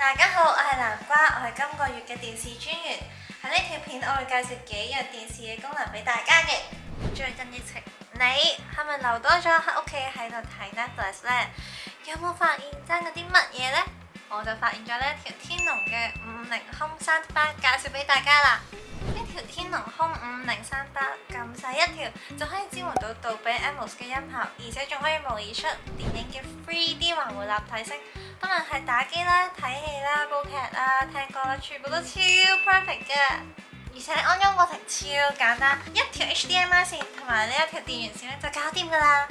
大家好，我係南瓜，我係今個月嘅電視專員。喺呢條片我會介紹幾樣電視嘅功能俾大家嘅。最近疫情，你係咪留多咗喺屋企喺度睇 Netflix 呢？有冇發現爭嗰啲乜嘢呢？我就發現咗呢一條天龍嘅550 Home Soundbar介紹俾大家啦。呢條天龍 Home 550 Soundbar 咁細一條就可以支援到杜比 Atmos 嘅音效，而且仲可以模擬出電影嘅 3D 環迴立體聲，不論係打機啦、睇戲啦、煲劇啦、聽歌啦，全部都超 perfect 嘅。而且安裝過程超簡單，一條 HDMI 線同埋呢一條電源線咧就搞掂噶啦。